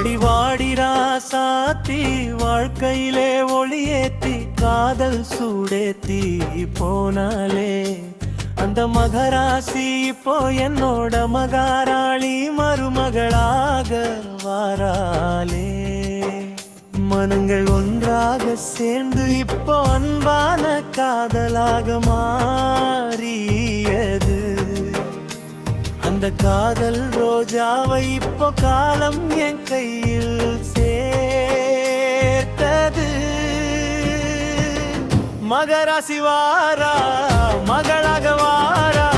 அடிவாடி ராசாத்தி வாழ்க்கையிலே ஒளியேத்தி காதல் சூடேத்தி போனாலே அந்த மகராசி இப்போ என்னோட மகாராணி மருமகளாக வாராலே. மனங்கள் ஒன்றாக சேர்ந்து இப்போ அன்பான காதலாக மாறியது. அந்த காதல் ரோஜாவை இப்போ காலம் என் கையில் சேர்த்தது. மகராசி வாரா மகளாக வாரா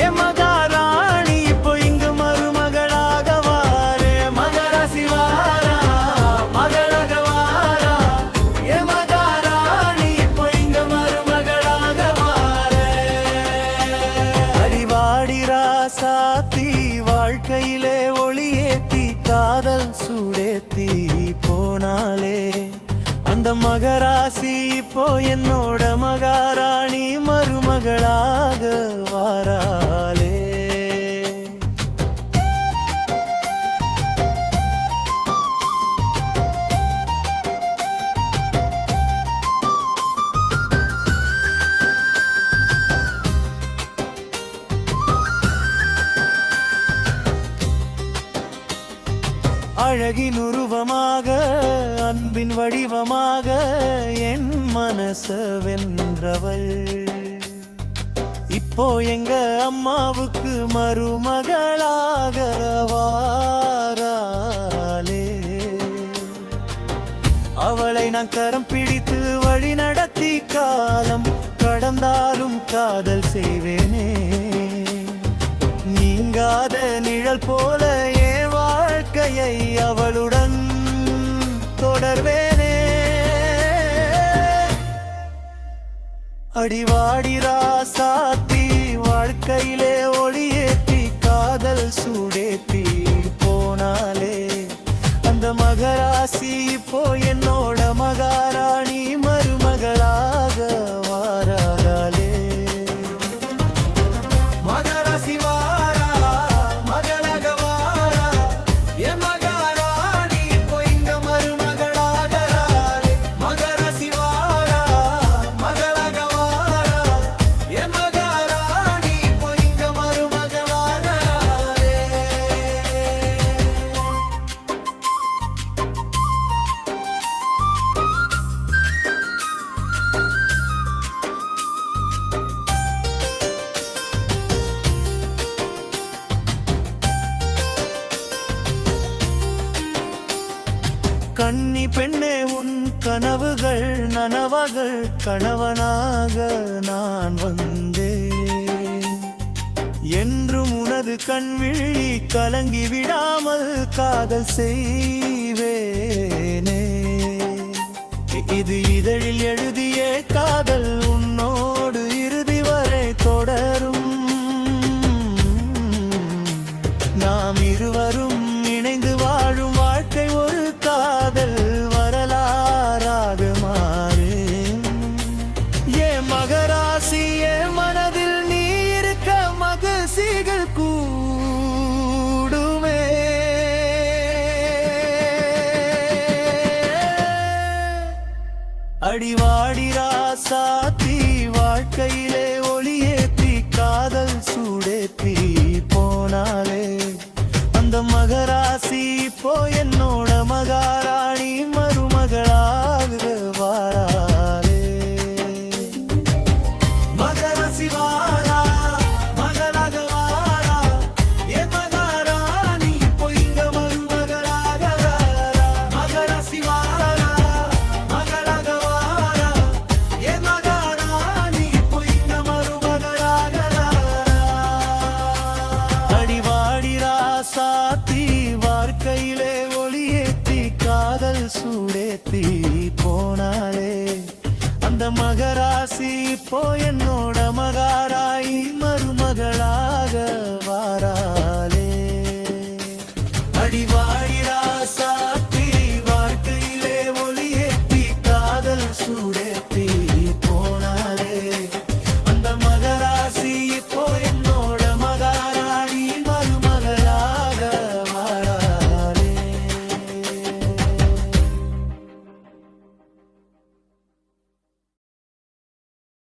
என் மகாராணி இப்போ இங்கு மருமகளாக வாரே. மகராசி வாரா மகளாக வாரா என் மகாராணி இப்போ இங்கு மருமகளாக வாரே. அடிவாடி ராசாத்தி வாழ்க்கையிலே ஒளியேத்தி காதல் சூடேத்தி போனாலே அந்த மகராசி இப்போ என்னோட மகாராணி மருமகளாக வாராலே. அழகின் உருவமாக அன்பின் வடிவமாக என் மனச வென்றவள் இப்போ எங்க அம்மாவுக்கு மருமகளாக வாராலே. அவளை நான் கரம் பிடித்து வழி நடத்தி காலம் கடந்தாலும் காதல் செய்வேனே. நீங்காத நிழல் போல என் வாழ்க்கையை அவளுடன் தொடர்வேனே. அடிவாடி ராசாத்தி வாழ்க்கையிலே ஒளியேத்தி காதல் சூடேத்தி போனாலே அந்த மகராசி இப்போ என்னோட மகாராணி மருமகளாக வாராலே. மகராசி வாரா மகளாக வாரா என் மகாராணி இப்போ இங்க மருமகளாக வாரே. மகராசி வாரா மகளாக வாரா என் மகாராணி இப்போ இங்க மருமகளாக வாரே. கன்னி பெண்ணே உன் கனவுகள் நனவகள் கணவனாக நான் வந்தேன். என்றும் உனது கண்விழி கலங்கி விடாமல் காதல் செய்வேனே. இது இதழில் எழுதிய காதல் உன்னோடு இறுதி வரை தொடரும். நாம் இருவரும் இணைந்து வாழும் வாழ்க்கை ஒரு காதல் வரலாறாக மாறும். என் மகராசி என் மனதில் நீ இருக்க மகிழ்ச்சிகள் கூடுமே. அடிவாடி ராசாத்தி வாழ்க்கையிலே ஒளியேத்தி காதல் சூடேத்தி போனாலே அந்த மகராசி இப்போ என்னோட மகாராணி மருமகளாக வாராலே. மகராசி வாரா மகளாக வாரா என் மகாராணி இப்போ இங்க மருமகளாக வாரா. மகராசி வாரா மகளாக வாரா என் மகாராணி இப்போ இங்க மருமகளாக வாரா. அடிவாடி ராசாத்தி வாழ்க்கையிலே ஒளியேத்தி காதல் சூடேத்தி போனாலே அந்த மகராசி இப்போ என்னோட மகாராணி